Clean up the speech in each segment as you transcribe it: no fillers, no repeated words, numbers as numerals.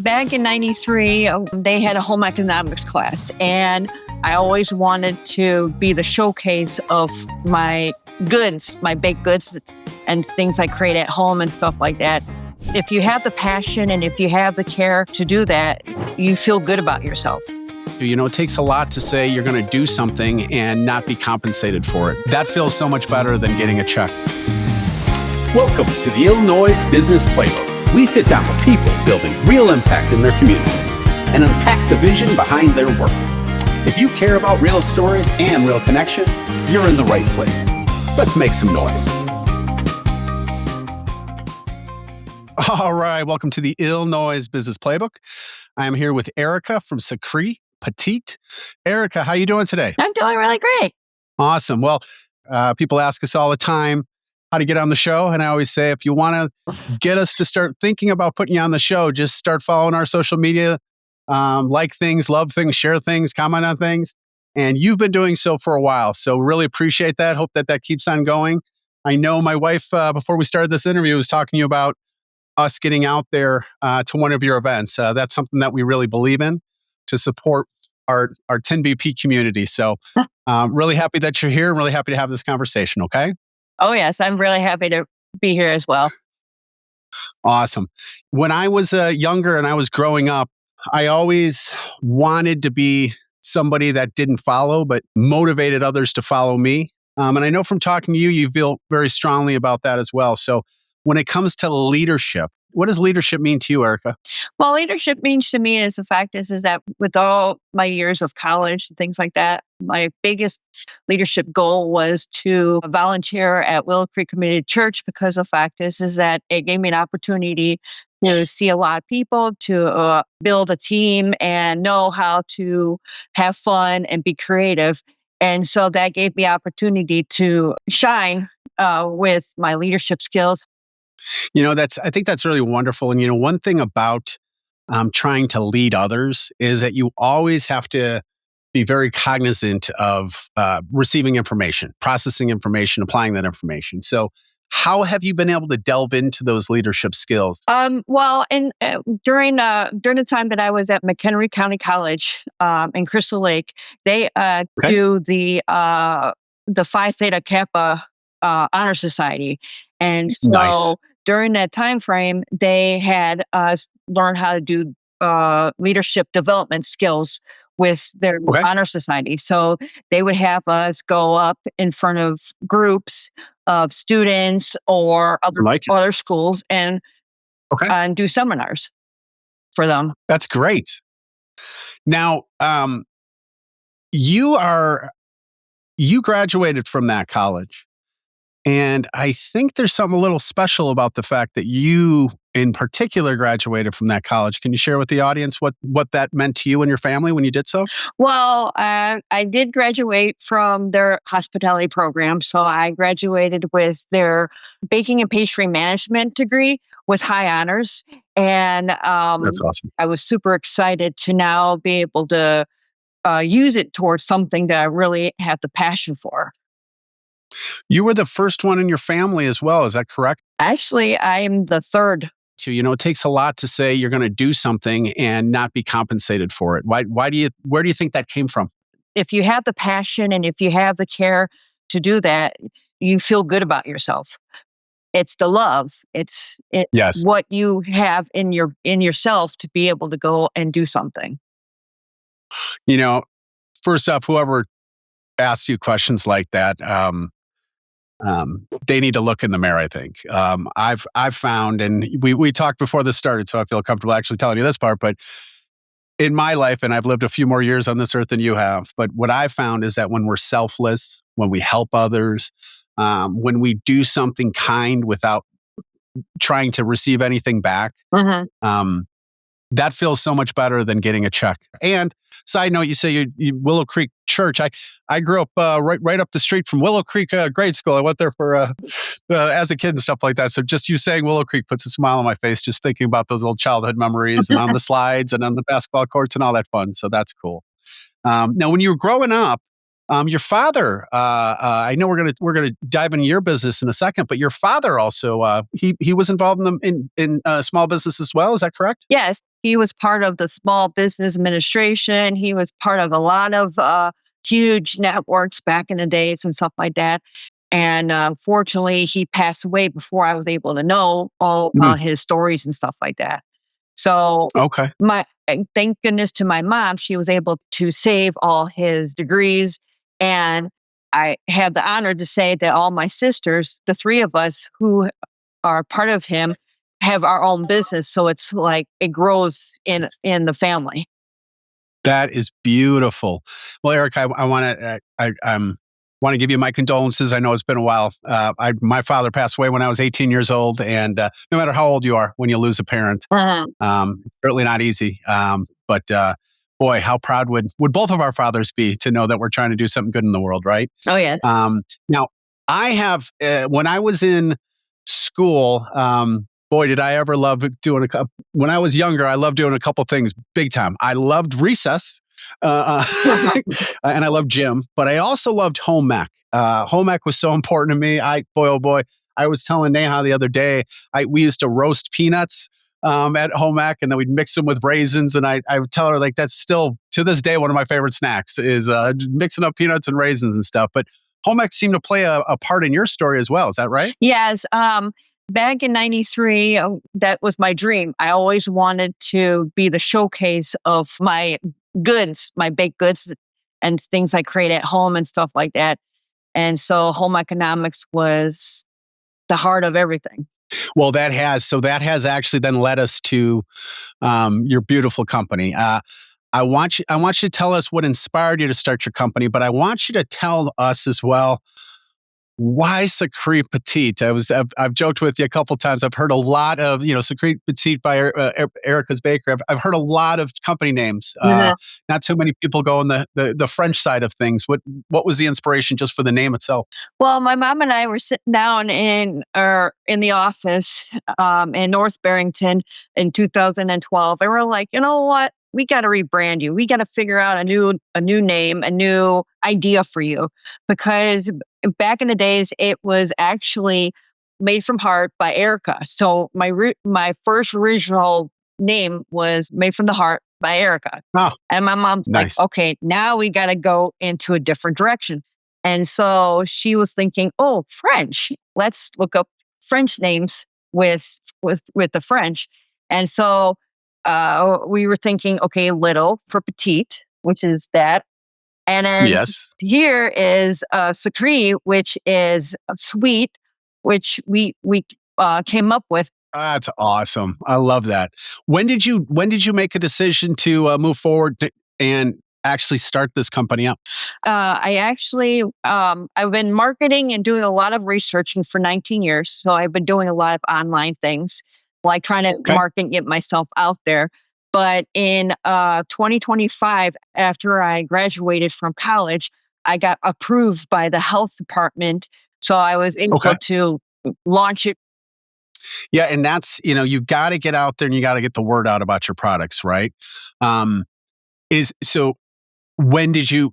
Back in 93, they had a home economics class, and I always wanted to be the showcase of my goods, my baked goods and things I create at home and stuff like that. If you have the passion and if you have the care to do that, you feel good about yourself. You know, it takes a lot to say you're going to do something and not be compensated for it. That feels so much better than getting a check. Welcome to the Ill Noise Business Playbook. We sit down with people building real impact in their communities and unpack the vision behind their work. If you care about real stories and real connection, you're in the right place. Let's make some noise. All right, welcome to the Ill Noise Business Playbook. I am here with Erika from Sucre, Petit. Erika, how are you doing today? I'm doing really great. Awesome. Well, people ask us all the time how to get on the show. And I always say, if you want to get us to start thinking about putting you on the show, just start following our social media, like things, love things, share things, comment on things. And you've been doing so for a while. So really appreciate that. Hope that keeps on going. I know my wife, before we started this interview, was talking to you about us getting out there to one of your events. That's something that we really believe in to support our 10BP community. So really happy that you're here and really happy to have this conversation, okay? Oh, yes. I'm really happy to be here as well. Awesome. When I was younger and I was growing up, I always wanted to be somebody that didn't follow, but motivated others to follow me. And I know from talking to you, you feel very strongly about that as well. So when it comes to leadership, what does leadership mean to you, Erika? Well, leadership means to me is the fact is that with all my years of college and things like that, my biggest leadership goal was to volunteer at Willow Creek Community Church because the fact is that it gave me an opportunity to see a lot of people, to build a team and know how to have fun and be creative. And so that gave me opportunity to shine with my leadership skills. You know, I think that's really wonderful. And, you know, one thing about trying to lead others is that you always have to be very cognizant of receiving information, processing information, applying that information. So how have you been able to delve into those leadership skills? Well, during the time that I was at McHenry County College in Crystal Lake, they do the Phi Theta Kappa Honor Society. And so Nice. during that time frame, they had us learn how to do leadership development skills with their honor society. So they would have us go up in front of groups of students or other schools and do seminars for them. That's great. Now, you graduated from that college. And I think there's something a little special about the fact that you, in particular, graduated from that college. Can you share with the audience what that meant to you and your family when you did so? Well, I did graduate from their hospitality program. So I graduated with their baking and pastry management degree with high honors. And That's awesome. I was super excited to now be able to use it towards something that I really have the passion for. You were the first one in your family as well. Is that correct? Actually, I am the third. So, you know, it takes a lot to say you're going to do something and not be compensated for it. Where do you think that came from? If you have the passion and if you have the care to do that, you feel good about yourself. It's the love. It's what you have in yourself to be able to go and do something. You know, first off, whoever asks you questions like that, they need to look in the mirror, I think. I've found, and we talked before this started, so I feel comfortable actually telling you this part, but in my life, and I've lived a few more years on this earth than you have, but what I found is that when we're selfless, when we help others, when we do something kind without trying to receive anything back, that feels so much better than getting a check. And side note, you say you Willow Creek Church. I grew up right up the street from Willow Creek grade school. I went there for as a kid and stuff like that. So just you saying Willow Creek puts a smile on my face, just thinking about those old childhood memories and on the slides and on the basketball courts and all that fun. So that's cool. Now, when you were growing up, Your father, I know we're gonna dive into your business in a second, but your father also, he was involved in small business as well. Is that correct? Yes, he was part of the Small Business Administration. He was part of a lot of huge networks back in the days and stuff like that. And fortunately, he passed away before I was able to know all Mhm. about his stories and stuff like that. So, Okay. thank goodness to my mom, she was able to save all his degrees. And I have the honor to say that all my sisters, the three of us who are part of him, have our own business. So it's like it grows in the family. That is beautiful. Well, Eric, I want to want to give you my condolences. I know it's been a while. My father passed away when I was 18 years old, and no matter how old you are, when you lose a parent, it's certainly not easy. But boy, how proud would both of our fathers be to know that we're trying to do something good in the world, right? Oh yes. Now, I have when I was in school. Boy, did I ever love doing when I was younger, I loved doing a couple things big time. I loved recess, and I loved gym, but I also loved home ec. Home ec was so important to me. Boy, oh boy, I was telling Neha the other day, we used to roast peanuts at home ec, and then we'd mix them with raisins. And I would tell her, like, that's still to this day one of my favorite snacks is mixing up peanuts and raisins and stuff. But home ec seemed to play a part in your story as well. Is that right? Yes. Back in '93, that was my dream. I always wanted to be the showcase of my goods, my baked goods, and things I create at home and stuff like that. And so, home economics was the heart of everything. Well, that has actually then led us to your beautiful company. I want you to tell us what inspired you to start your company, but I want you to tell us as well why Sucre Petit. I've joked with you a couple times. I've heard a lot of Sucre Petit by Erika's Baker. I've heard a lot of company names. Not too many people go on the French side of things. What was the inspiration just for the name itself? Well, my mom and I were sitting down in the office in North Barrington in 2012, and we're like, you know what? We got to rebrand you. We got to figure out a new name, a new idea for you, because back in the days it was actually Made from Heart by Erika. So my first original name was Made from the Heart by Erika. Oh, And my mom's like, nice. okay, now we got to go into a different direction. And so she was thinking, oh, French. Let's look up French names with the French. And so we were thinking, okay, little for petite, which is that. And then Yes. here is Sucre, which is sweet, which we came up with. That's awesome. I love that. When did you make a decision to move forward and actually start this company up? I actually, I've been marketing and doing a lot of researching for 19 years. So I've been doing a lot of online things, like trying to Okay. market and get myself out there. But in 2025, after I graduated from college, I got approved by the health department. So I was able Okay. to launch it. Yeah, and that's you've got to get out there and you got to get the word out about your products, right? Um, is so when did you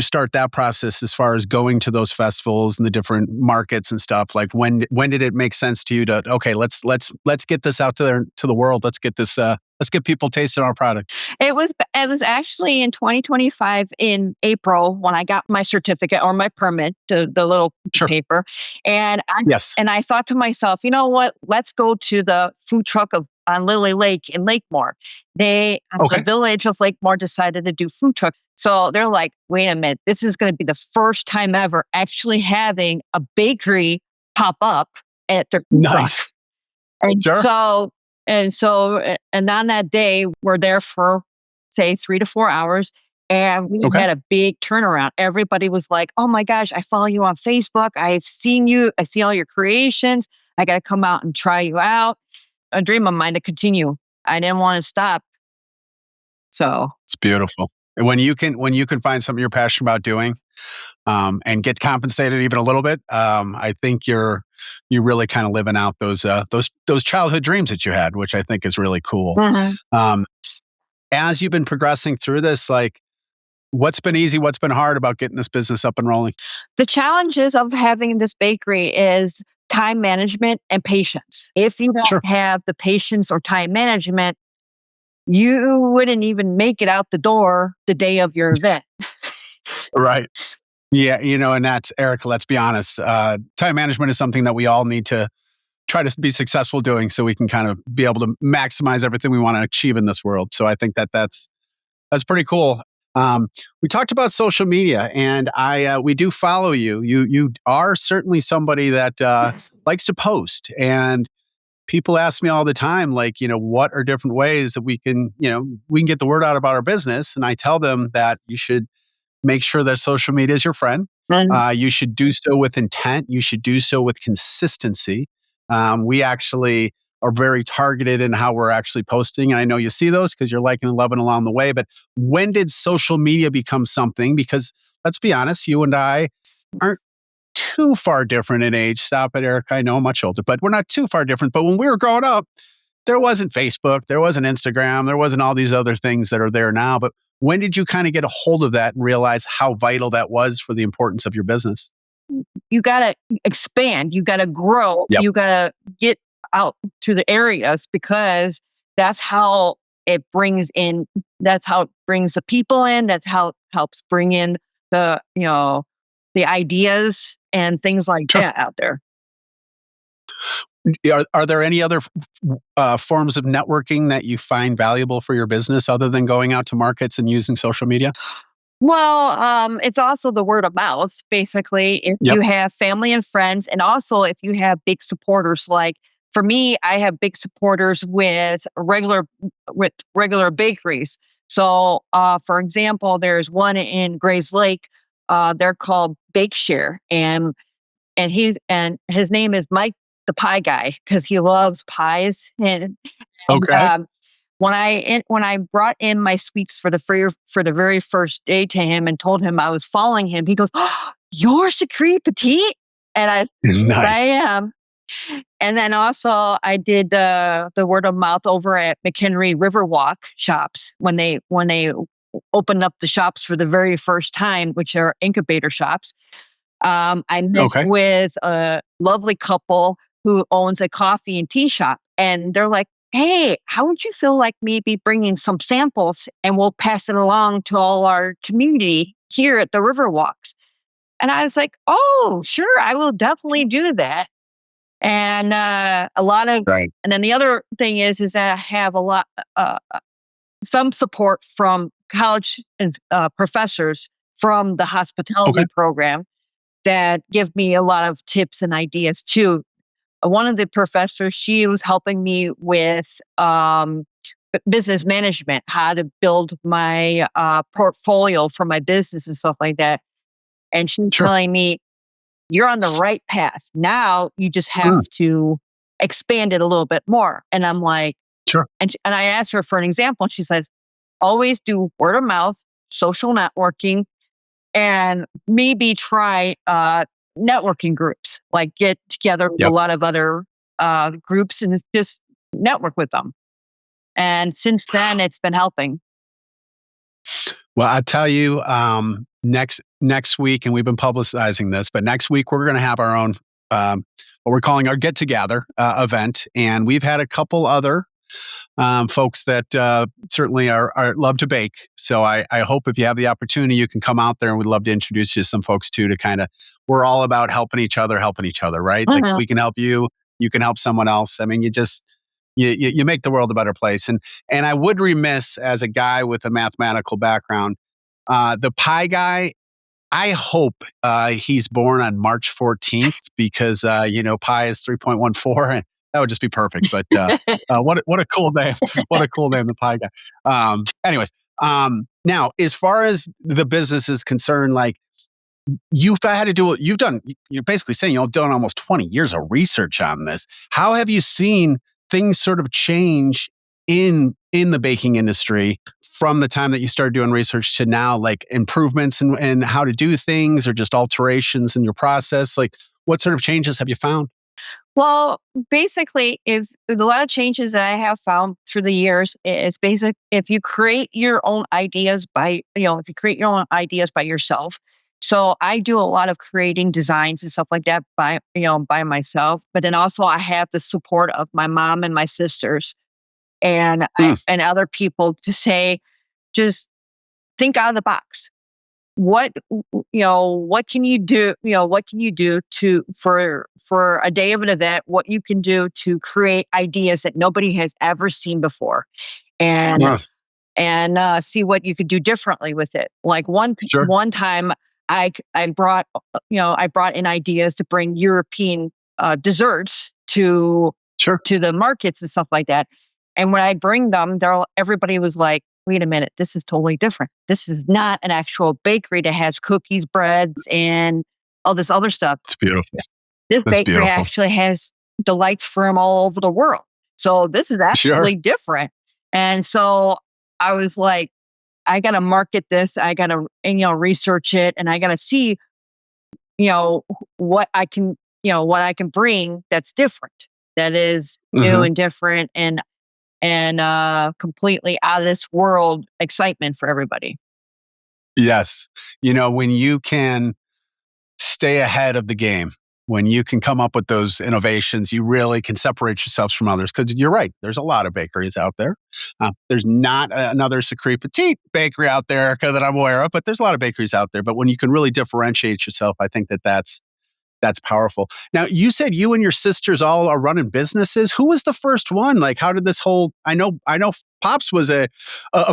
start that process as far as going to those festivals and the different markets and stuff? Like when did it make sense to you to, okay, let's get this out there to the world. Let's get people tasting our product. It was actually in 2025 in April when I got my certificate or my permit, the little Sure. paper, and I Yes. and I thought to myself, you know what? Let's go to the food truck on Lily Lake in Lakemore. The Okay. village of Lakemore decided to do food truck. So they're like, wait a minute, this is going to be the first time ever actually having a bakery pop up at their food truck. Nice. And Sure. and on that day, we're there for say 3 to 4 hours, and we Okay. had a big turnaround. Everybody was like, "Oh my gosh, I follow you on Facebook. I've seen you. I see all your creations. I got to come out and try you out." A dream of mine to continue. I didn't want to stop. So It's beautiful. And when you can find something you're passionate about doing, and get compensated even a little bit, I think you really kind of living out those childhood dreams that you had, which I think is really cool. mhm. Um, as you've been progressing through this, like What's been easy? What's been hard about getting this business up and rolling? The challenges of having this bakery is time management and patience. If you Sure. don't have the patience or time management, you wouldn't even make it out the door the day of your event. Right. Yeah. And that's, Erica, let's be honest. Time management is something that we all need to try to be successful doing so we can kind of be able to maximize everything we want to achieve in this world. So I think that's pretty cool. We talked about social media, and we do follow you. You are certainly somebody that likes to post, and people ask me all the time, like, what are different ways that we can get the word out about our business? And I tell them that you should make sure that social media is your friend. You should do so with intent. You should do so with consistency. We actually are very targeted in how we're actually posting. And I know you see those because you're liking and loving along the way. But when did social media become something? Because let's be honest, you and I aren't too far different in age. Stop it, Eric. I know I'm much older, but we're not too far different. But when we were growing up, there wasn't Facebook, there wasn't Instagram, there wasn't all these other things that are there now. But when did you kind of get a hold of that and realize how vital that was for the importance of your business? You got to expand, you got to grow, Yep. you got to get out to the areas, because that's how it brings the people in. That's how it helps bring in the ideas and things like Sure. that out there. Are there any other forms of networking that you find valuable for your business other than going out to markets and using social media? Well, it's also the word of mouth, basically. If Yep. you have family and friends, and also if you have big supporters, like for me, I have big supporters with regular bakeries. So, for example, there's one in Grays Lake. They're called Bake Share, and his name is Mike the Pie Guy, because he loves pies. And Okay. when I brought in my sweets for the very first day to him and told him I was following him, he goes, "Oh, you're Sucre Petit?" And I Nice. am. And then also I did the word of mouth over at McHenry Riverwalk shops when they opened up the shops for the very first time, which are incubator shops. I met Okay. with a lovely couple who owns a coffee and tea shop, and they're like, "Hey, how would you feel like maybe bringing some samples and we'll pass it along to all our community here at the Riverwalks?" And I was like, "Oh, sure, I will definitely do that." And Right. and then the other thing is that I have some support from college and professors from the hospitality Okay. program that give me a lot of tips and ideas too. One of the professors, she was helping me with business management, how to build my portfolio for my business and stuff like that. And she's Sure. telling me, "You're on the right path. Now you just have to expand it a little bit more." And I'm like, Sure. and I asked her for an example. And she says, "Always do word of mouth, social networking, and maybe try networking groups, like get together with a Yep. lot of other groups and just network with them." And since then, it's been helping. Well, I tell you, next week, and we've been publicizing this, but next week we're going to have our own what we're calling our get together event, and we've had a couple other folks that certainly are love to bake. So I hope if you have the opportunity, you can come out there, and we'd love to introduce you to some folks too. To kind of, we're all about helping each other, right? Like we can help you, you can help someone else. I mean, you make the world a better place. And I would remiss as a guy with a mathematical background, the pie guy. I hope he's born on March 14th because pi is 3.14, and that would just be perfect. But what a cool name! What a cool name, the pie guy. Anyways, now as far as the business is concerned, like you've had to do what you've done. You're basically saying you've done almost 20 years of research on this. How have you seen things sort of change in the baking industry from the time that you started doing research to now, like improvements in how to do things or just alterations in your process? Like what sort of changes have you found? Well, basically, if a lot of changes that I have found through the years is basic. If you create your own ideas if you create your own ideas by yourself. So I do a lot of creating designs and stuff like that by myself. But then also I have the support of my mom and my sisters Mm, and other people to say, just think out of the box. What can you do, what can you do to for a day of an event, what you can do to create ideas that nobody has ever seen before, and uh, see what you could do differently with it. Like sure, one time I brought I brought in ideas to bring European desserts sure. to the markets and stuff like that. And when I bring them, everybody was like, wait a minute, this is totally different. This is not an actual bakery that has cookies, breads, and all this other stuff. It's beautiful. This That's bakery beautiful. actually has delights from all over the world. So this is Sure. actually different. And so I was like, I got to market this. I got to, research it, and I got to see, you know, what I can, what I can bring that's different, that is new Hmm. and different, and completely out of this world excitement for everybody. Yes. When you can stay ahead of the game, when you can come up with those innovations, you really can separate yourselves from others. Because you're right, there's a lot of bakeries out there. There's not another Sucre Petit bakery out there, Erica, that I'm aware of, but there's a lot of bakeries out there. But when you can really differentiate yourself, I think that's powerful. Now, you said you and your sisters all are running businesses. Who was the first one? Like, how did this whole? I know, Pops was a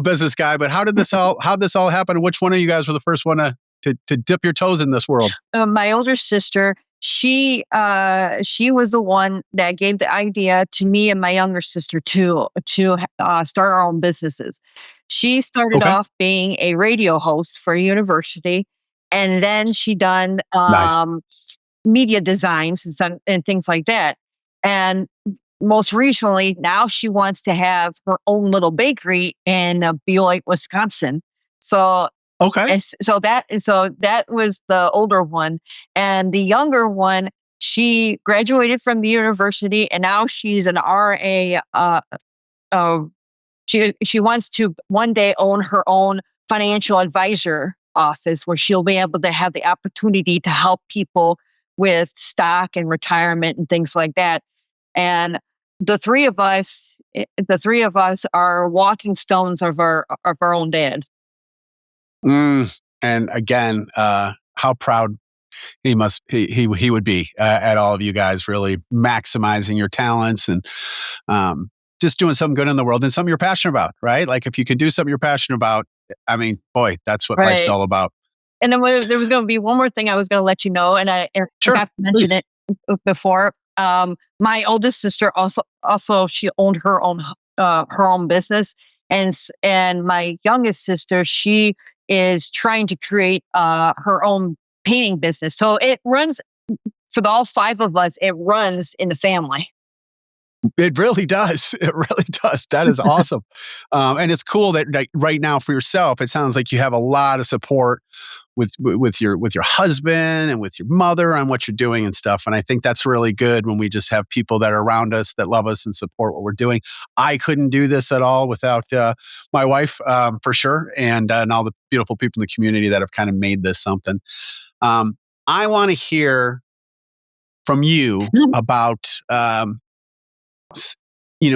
business guy, but how this all happen? And which one of you guys were the first one to dip your toes in this world? My older sister, she was the one that gave the idea to me and my younger sister to start our own businesses. She started Okay, off being a radio host for a university, and then she done nice. media designs and things like that. And most recently, now she wants to have her own little bakery in Beloit, Wisconsin. So Okay, that was the older one, and the younger one. She graduated from the university, and now she's an RA. Uh, she wants to one day own her own financial advisor office where she'll be able to have the opportunity to help people with stock and retirement and things like that. And the three of us are walking stones of our own dad. and again, how proud he would be at all of you guys, really maximizing your talents and just doing something good in the world and something you're passionate about, right? Like if you can do something you're passionate about, I mean, boy, that's what life's Right. all about. And then there was going to be one more thing I was going to let you know, and I Sure, forgot to mention please. it before. My oldest sister also she owned her own business, and my youngest sister, she is trying to create her own painting business. So it runs for all five of us. It runs in the family. It really does. It really does. That is awesome. And it's cool that like, right now for yourself, it sounds like you have a lot of support with your husband and with your mother on what you're doing and stuff. And I think that's really good when we just have people that are around us that love us and support what we're doing. I couldn't do this at all without my wife, for sure, and all the beautiful people in the community that have kind of made this something. I want to hear from you about s-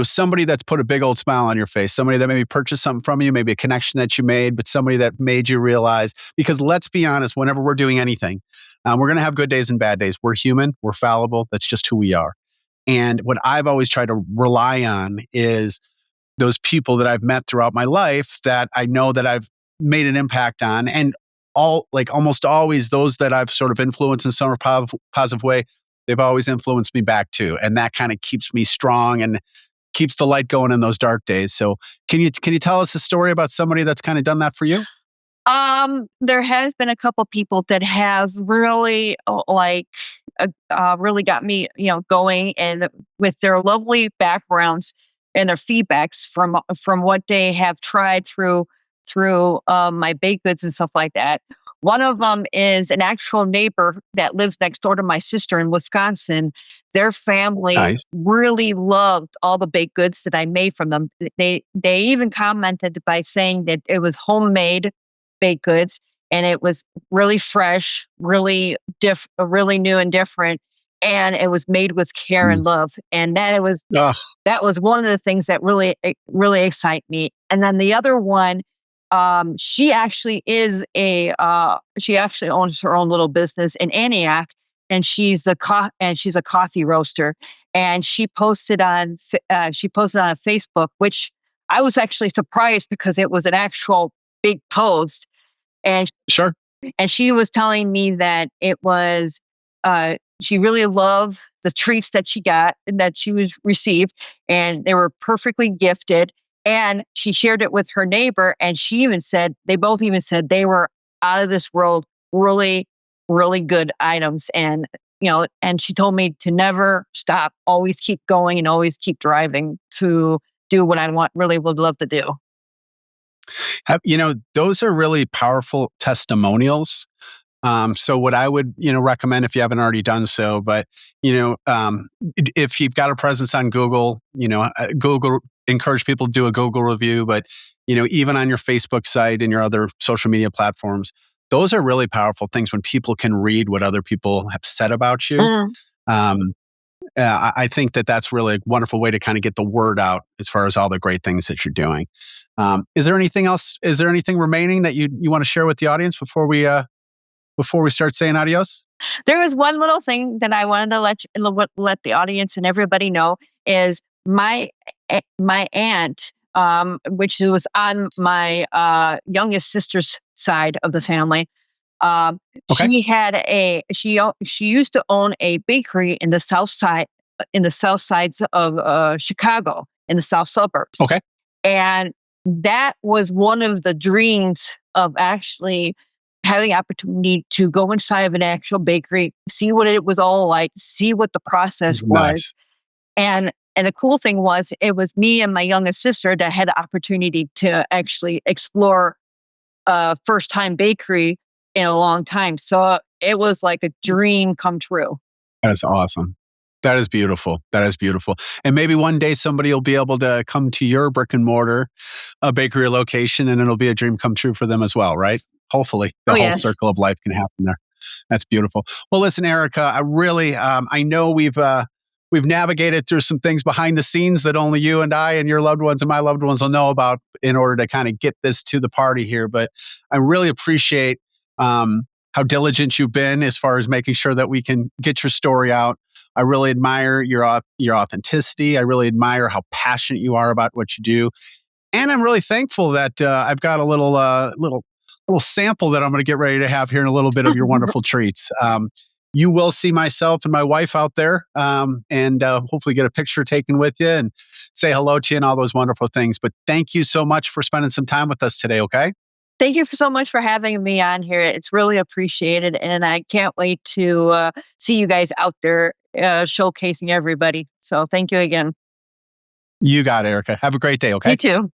somebody that's put a big old smile on your face, somebody that maybe purchased something from you, maybe a connection that you made, but somebody that made you realize, because let's be honest, whenever we're doing anything, we're going to have good days and bad days. We're human, we're fallible, that's just who we are. And what I've always tried to rely on is those people that I've met throughout my life that I know that I've made an impact on, and almost always those that I've sort of influenced in some positive way, they've always influenced me back too, and that kind of keeps me strong and keeps the light going in those dark days. So can you tell us a story about somebody that's kind of done that for you? There has been a couple people that have really really got me, going, and with their lovely backgrounds and their feedbacks from what they have tried through my baked goods and stuff like that. One of them is an actual neighbor that lives next door to my sister in Wisconsin. Their family Nice. really loved all the baked goods that I made from them. They even commented by saying that it was homemade baked goods and it was really fresh, really new and different, and it was made with care Mm. and love. And Ugh. that was one of the things that really excite me. And then the other one, she actually she actually owns her own little business in Antioch, and she's a coffee roaster. And she posted on Facebook, which I was actually surprised because it was an actual big post. And Sure. she was telling me that she really loved the treats that she got and that she was received, and they were perfectly gifted. And she shared it with her neighbor, and they both even said they were out of this world, really, really good items. And, and she told me to never stop, always keep going and always keep driving to do what really would love to do. Those are really powerful testimonials. So what I would, recommend if you haven't already done so, but, if you've got a presence on Google, Google, encourage people to do a Google review, but, even on your Facebook site and your other social media platforms, those are really powerful things when people can read what other people have said about you. Mm. Um, I think that that's really a wonderful way to kind of get the word out as far as all the great things that you're doing. Is there anything else? Is there anything remaining that you want to share with the audience before we start saying adios? There was one little thing that I wanted to let the audience and everybody know is my aunt, which was on my youngest sister's side of the family. Um, Okay. she used to own a bakery in the south sides of Chicago, in the south suburbs. Okay. And that was one of the dreams of actually having the opportunity to go inside of an actual bakery, see what it was all like, see what the process was. Nice. And the cool thing was, it was me and my youngest sister that had the opportunity to actually explore a first time bakery in a long time. So it was like a dream come true. That is awesome. That is beautiful. That is beautiful. And maybe one day somebody will be able to come to your brick and mortar bakery location, and it'll be a dream come true for them as well, right? Hopefully, the Oh, whole yes. circle of life can happen there. That's beautiful. Well, listen, Erika, I really, I know we've navigated through some things behind the scenes that only you and I and your loved ones and my loved ones will know about in order to kind of get this to the party here. But I really appreciate how diligent you've been as far as making sure that we can get your story out. I really admire your authenticity. I really admire how passionate you are about what you do, and I'm really thankful that I've got a little sample that I'm going to get ready to have here in a little bit of your wonderful treats. You will see myself and my wife out there, and hopefully get a picture taken with you and say hello to you and all those wonderful things. But thank you so much for spending some time with us today. Okay. Thank you so much for having me on here. It's really appreciated. And I can't wait to see you guys out there showcasing everybody. So thank you again. You got it, Erika. Have a great day. Okay. You too.